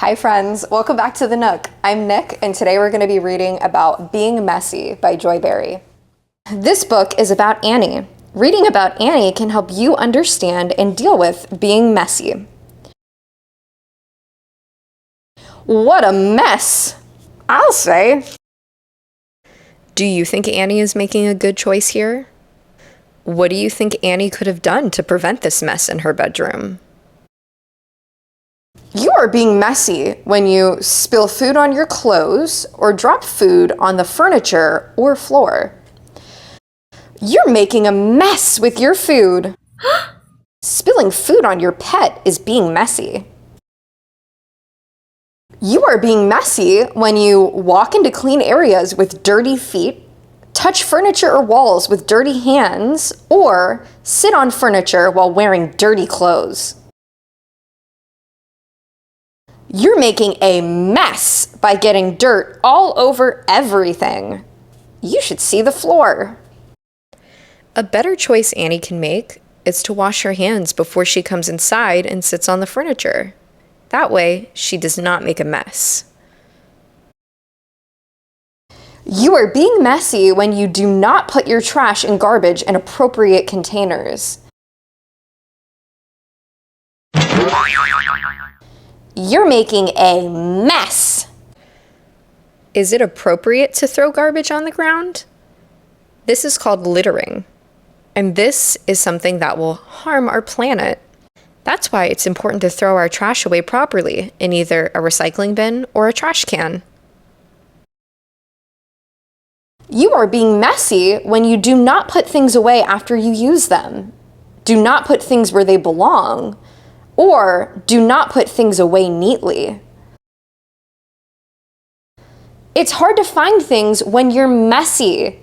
Hi friends, welcome back to the Nook. I'm Nick, and today we're going to be reading about Being Messy by Joy Berry. This book is about Annie. Reading about Annie can help you understand and deal with being messy. What a mess, I'll say. Do you think Annie is making a good choice here? What do you think Annie could have done to prevent this mess in her bedroom? You are being messy when you spill food on your clothes or drop food on the furniture or floor. You're making a mess with your food. Spilling food on your pet is being messy. You are being messy when you walk into clean areas with dirty feet, touch furniture or walls with dirty hands, or sit on furniture while wearing dirty clothes. You're making a mess by getting dirt all over everything. You should see the floor. A better choice Annie can make is to wash her hands before she comes inside and sits on the furniture. That way, she does not make a mess. You are being messy when you do not put your trash and garbage in appropriate containers. You're making a mess. Is it appropriate to throw garbage on the ground? This is called littering, and this is something that will harm our planet. That's why it's important to throw our trash away properly in either a recycling bin or a trash can. You are being messy when you do not put things away after you use them. Do not put things where they belong. Or do not put things away neatly. It's hard to find things when you're messy.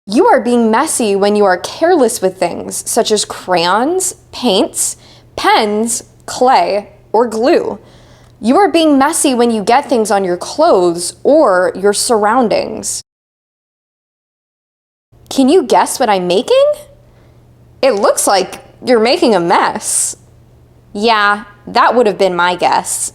You are being messy when you are careless with things such as crayons, paints, pens, clay, or glue. You are being messy when you get things on your clothes or your surroundings. Can you guess what I'm making? It looks like you're making a mess. Yeah, that would have been my guess.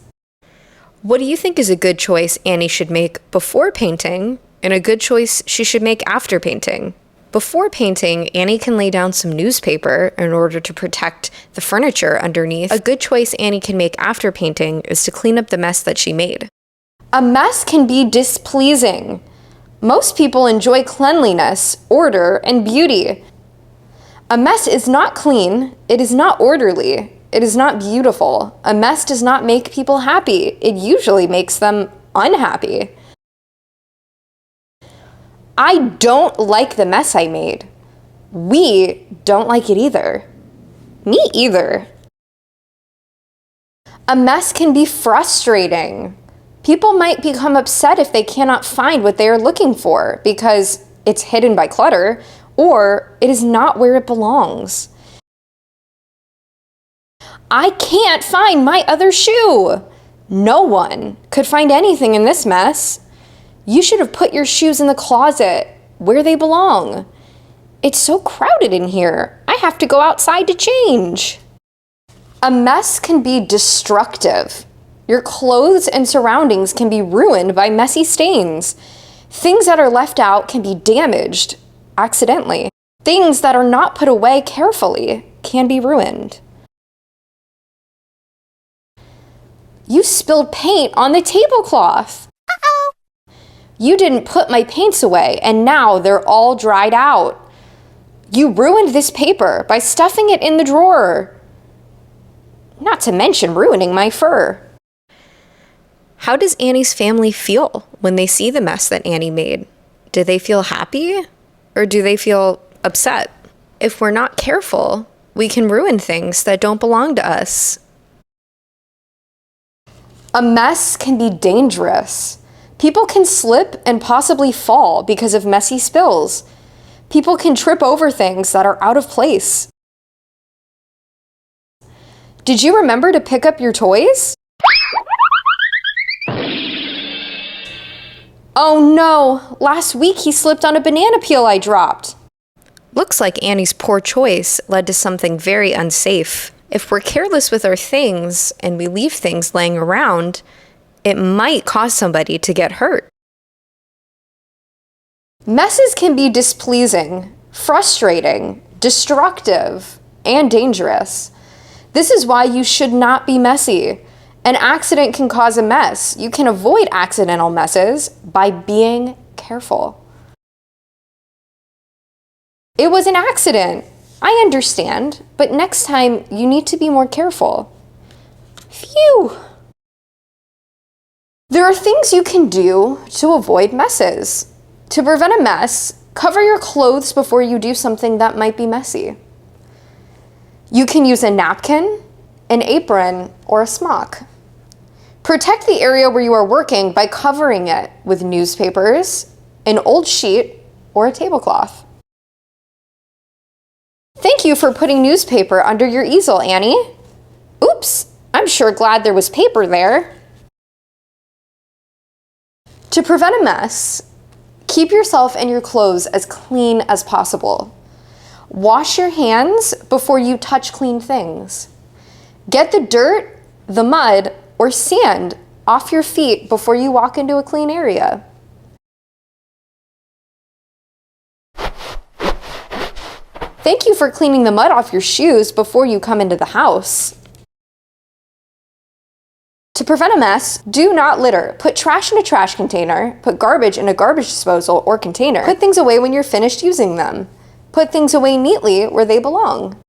What do you think is a good choice Annie should make before painting, and a good choice she should make after painting? Before painting, Annie can lay down some newspaper in order to protect the furniture underneath. A good choice Annie can make after painting is to clean up the mess that she made. A mess can be displeasing. Most people enjoy cleanliness, order, and beauty. A mess is not clean, it is not orderly, it is not beautiful. A mess does not make people happy, it usually makes them unhappy. I don't like the mess I made. We don't like it either. Me either. A mess can be frustrating. People might become upset if they cannot find what they are looking for because it's hidden by clutter, or it is not where it belongs. I can't find my other shoe. No one could find anything in this mess. You should have put your shoes in the closet where they belong. It's so crowded in here. I have to go outside to change. A mess can be destructive. Your clothes and surroundings can be ruined by messy stains. Things that are left out can be damaged accidentally. Things that are not put away carefully can be ruined. You spilled paint on the tablecloth. Uh-oh. You didn't put my paints away, and now they're all dried out. You ruined this paper by stuffing it in the drawer. Not to mention ruining my fur. How does Annie's family feel when they see the mess that Annie made? Do they feel happy? Or do they feel upset? If we're not careful, we can ruin things that don't belong to us. A mess can be dangerous. People can slip and possibly fall because of messy spills. People can trip over things that are out of place. Did you remember to pick up your toys? Oh no, last week he slipped on a banana peel I dropped. Looks like Annie's poor choice led to something very unsafe If we're careless with our things and we leave things laying around, it might cause somebody to get hurt. Messes can be displeasing, frustrating, destructive, and dangerous. This is why you should not be messy. An accident can cause a mess. You can avoid accidental messes by being careful. It was an accident. I understand, but next time you need to be more careful. Phew. There are things you can do to avoid messes. To prevent a mess, cover your clothes before you do something that might be messy. You can use a napkin, an apron, or a smock. Protect the area where you are working by covering it with newspapers, an old sheet, or a tablecloth. Thank you for putting newspaper under your easel, Annie. Oops, I'm sure glad there was paper there. To prevent a mess, keep yourself and your clothes as clean as possible. Wash your hands before you touch clean things. Get the dirt, the mud, or sand off your feet before you walk into a clean area. Thank you for cleaning the mud off your shoes before you come into the house. To prevent a mess, do not litter. Put trash in a trash container, put garbage in a garbage disposal or container. Put things away when you're finished using them. Put things away neatly where they belong.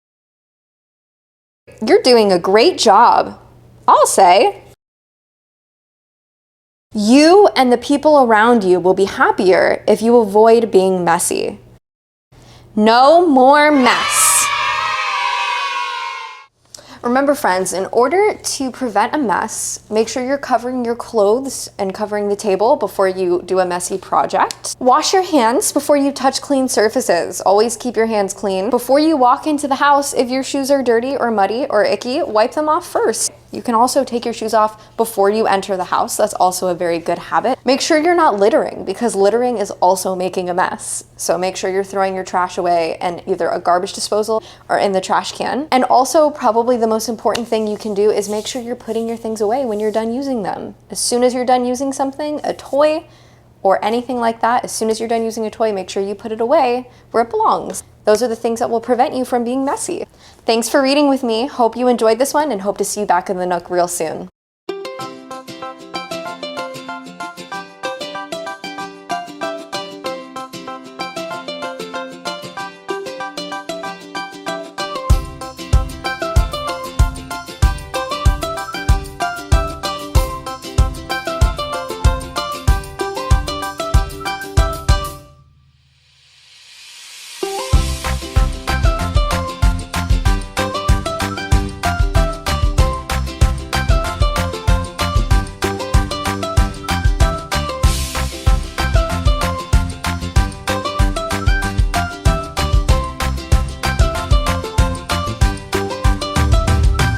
You're doing a great job, I'll say. You and the people around you will be happier if you avoid being messy. No more mess. Remember, friends, in order to prevent a mess, make sure you're covering your clothes and covering the table before you do a messy project. Wash your hands before you touch clean surfaces. Always keep your hands clean. Before you walk into the house, if your shoes are dirty or muddy or icky, wipe them off first. You can also take your shoes off before you enter the house. That's also a very good habit. Make sure you're not littering, because littering is also making a mess. So make sure you're throwing your trash away in either a garbage disposal or in the trash can. And also, probably the most important thing you can do is make sure you're putting your things away when you're done using them. As soon as you're done using something, a toy or anything like that, as soon as you're done using a toy, make sure you put it away where it belongs. Those are the things that will prevent you from being messy. Thanks for reading with me. Hope you enjoyed this one and hope to see you back in the Nook real soon.